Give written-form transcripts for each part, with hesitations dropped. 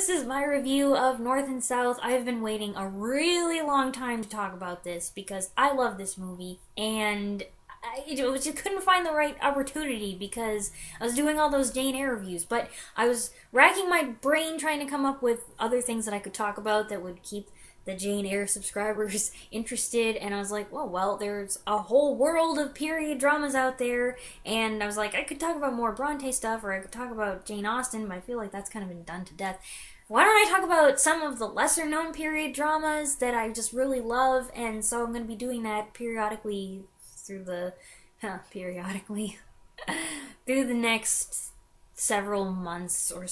this is my review of North and South. I've been waiting a really long time to talk about this because I love this movie, and I just couldn't find the right opportunity because I was doing all those Jane Eyre reviews, but I was racking my brain trying to come up with other things that I could talk about that would keep the Jane Eyre subscribers interested, and I was like, well, there's a whole world of period dramas out there, and I was like, I could talk about more Bronte stuff, or I could talk about Jane Austen, but I feel like that's kind of been done to death. Why don't I talk about some of the lesser-known period dramas that I just really love, and so I'm going to be doing that periodically through the next several months or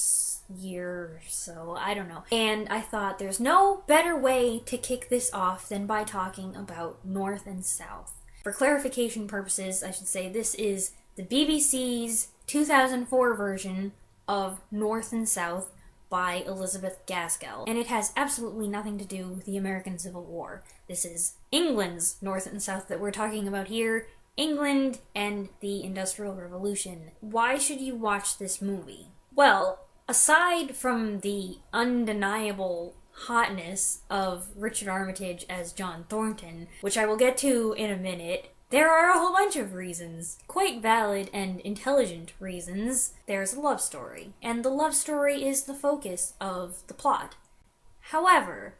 year or so, I don't know. And I thought there's no better way to kick this off than by talking about North and South. For clarification purposes, I should say this is the BBC's 2004 version of North and South by Elizabeth Gaskell, and it has absolutely nothing to do with the American Civil War. This is England's North and South that we're talking about here. England and the Industrial Revolution. Why should you watch this movie? Well, aside from the undeniable hotness of Richard Armitage as John Thornton, which I will get to in a minute, there are a whole bunch of reasons. Quite valid and intelligent reasons. There's a love story, and the love story is the focus of the plot. However,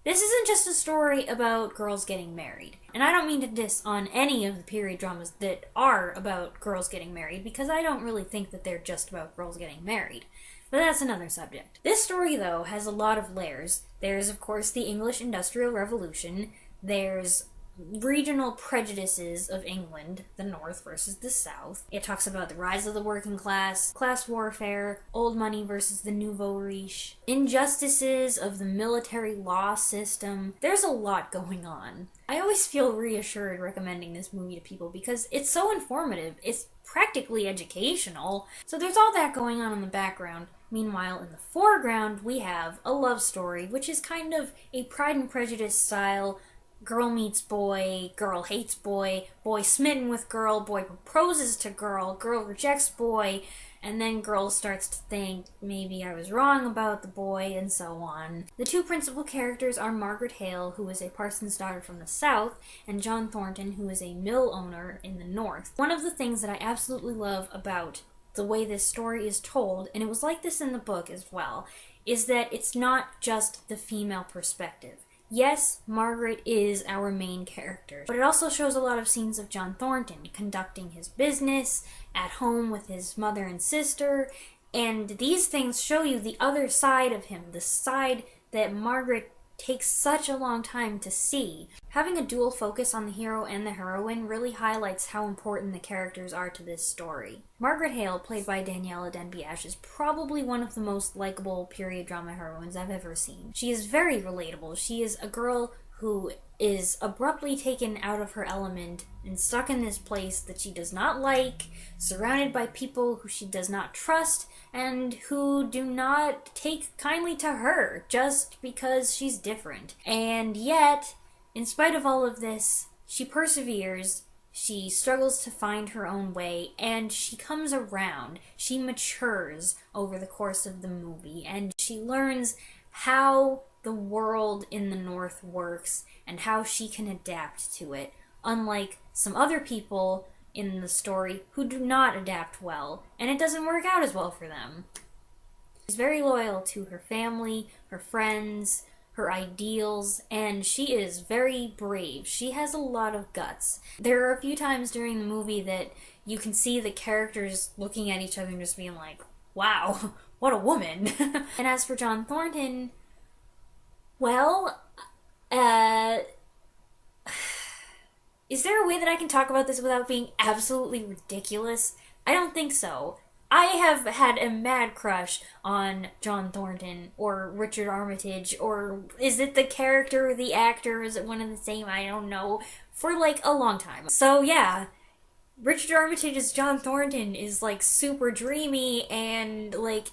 this isn't just a story about girls getting married. And I don't mean to diss on any of the period dramas that are about girls getting married, because I don't really think that they're just about girls getting married. But that's another subject. This story, though, has a lot of layers. There's, of course, the English Industrial Revolution. There's regional prejudices of England, the North versus the South. It talks about the rise of the working class warfare, old money versus the nouveau riche, injustices of the military law system. There's a lot going on. I always feel reassured recommending this movie to people because it's so informative. It's practically educational. So there's all that going on in the background. Meanwhile, in the foreground, we have a love story, which is kind of a Pride and Prejudice style girl meets boy, girl hates boy, boy smitten with girl, boy proposes to girl, girl rejects boy, and then girl starts to think, maybe I was wrong about the boy, and so on. The two principal characters are Margaret Hale, who is a parson's daughter from the South, and John Thornton, who is a mill owner in the North. One of the things that I absolutely love about the way this story is told, and it was like this in the book as well, is that it's not just the female perspective. Yes, Margaret is our main character, but it also shows a lot of scenes of John Thornton conducting his business, at home with his mother and sister, and these things show you the other side of him, the side that Margaret takes such a long time to see. Having a dual focus on the hero and the heroine really highlights how important the characters are to this story. Margaret Hale, played by Daniela Denby-Ashe, is probably one of the most likable period drama heroines I've ever seen. She is very relatable. She is a girl who is abruptly taken out of her element and stuck in this place that she does not like, surrounded by people who she does not trust, and who do not take kindly to her just because she's different. And yet, in spite of all of this, she perseveres, she struggles to find her own way, and she comes around. She matures over the course of the movie, and she learns how the world in the North works and how she can adapt to it, unlike some other people in the story who do not adapt well, and it doesn't work out as well for them. She's very loyal to her family, her friends, her ideals, and she is very brave. She has a lot of guts. There are a few times during the movie that you can see the characters looking at each other and just being like, wow, what a woman. And as for John Thornton, well, is there a way that I can talk about this without being absolutely ridiculous? I don't think so. I have had a mad crush on John Thornton, or Richard Armitage, or is it the character or the actor, is it one and the same, I don't know, for like a long time. So yeah, Richard Armitage's John Thornton is like super dreamy, and like,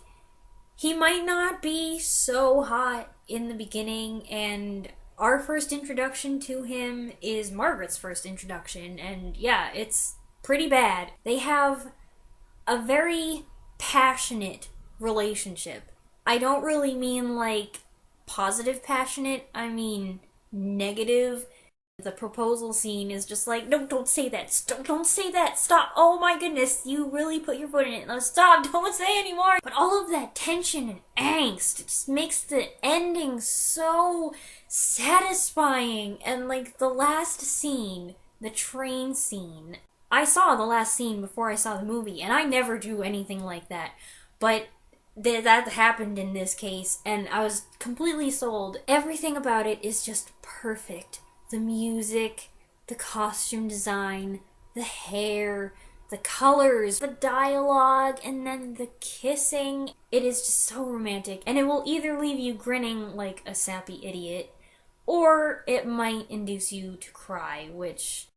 he might not be so hot in the beginning, and our first introduction to him is Margaret's first introduction, and yeah, it's pretty bad. They have a very passionate relationship. I don't really mean like positive passionate, I mean negative. The proposal scene is just like, no, don't say that. Don't say that. Stop. Oh my goodness, you really put your foot in it. No, stop. Don't say anymore. But all of that tension and angst just makes the ending so satisfying. And like the last scene, the train scene, I saw the last scene before I saw the movie, and I never do anything like that. But that happened in this case, and I was completely sold. Everything about it is just perfect. The music, the costume design, the hair, the colors, the dialogue, and then the kissing. It is just so romantic, and it will either leave you grinning like a sappy idiot, or it might induce you to cry, which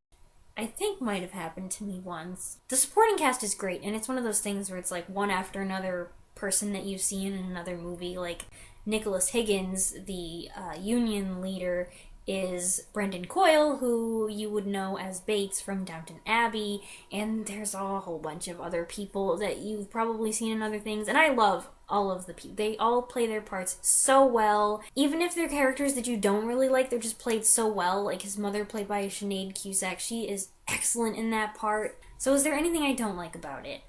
I think might have happened to me once. The supporting cast is great, and it's one of those things where it's like one after another person that you've seen in another movie. Like Nicholas Higgins, the Union leader, is Brendan Coyle, who you would know as Bates from Downton Abbey, and there's a whole bunch of other people that you've probably seen in other things, and I love all of the people. They all play their parts so well. Even if they're characters that you don't really like, they're just played so well. Like his mother, played by Sinead Cusack, she is excellent in that part. So is there anything I don't like about it?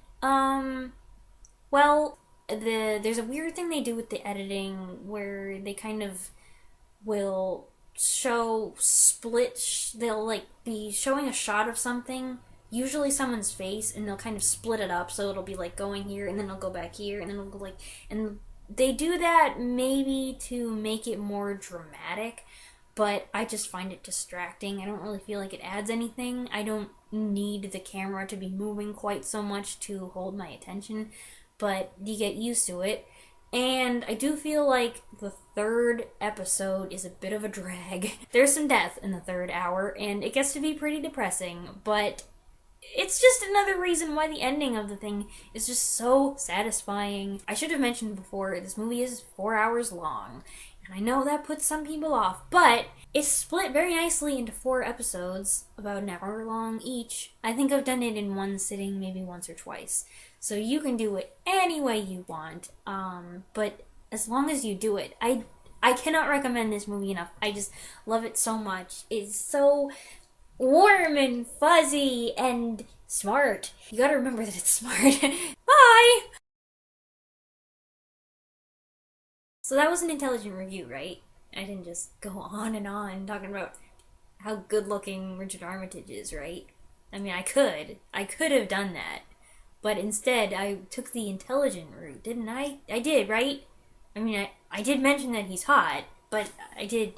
Well, there's a weird thing they do with the editing where they kind of will show they'll like be showing a shot of something, usually someone's face, and they'll kind of split it up, so it'll be like going here and then it'll go back here and then it'll go like, and they do that maybe to make it more dramatic, but I just find it distracting. I don't really feel like it adds anything. I don't need the camera to be moving quite so much to hold my attention, but you get used to it. And I do feel like the third episode is a bit of a drag. There's some death in the third hour, and it gets to be pretty depressing, but it's just another reason why the ending of the thing is just so satisfying. I should have mentioned before, this movie is 4 hours long, and I know that puts some people off, but it's split very nicely into 4 episodes, about an hour long each. I think I've done it in one sitting, maybe once or twice. So you can do it any way you want, but as long as you do it. I cannot recommend this movie enough. I just love it so much. It's so warm and fuzzy and smart. You gotta remember that it's smart. Bye! So that was an intelligent review, right? I didn't just go on and on talking about how good looking Richard Armitage is, right? I mean, I could have done that. But instead, I took the intelligent route, didn't I? I did, right? I mean, I did mention that he's hot, but I did...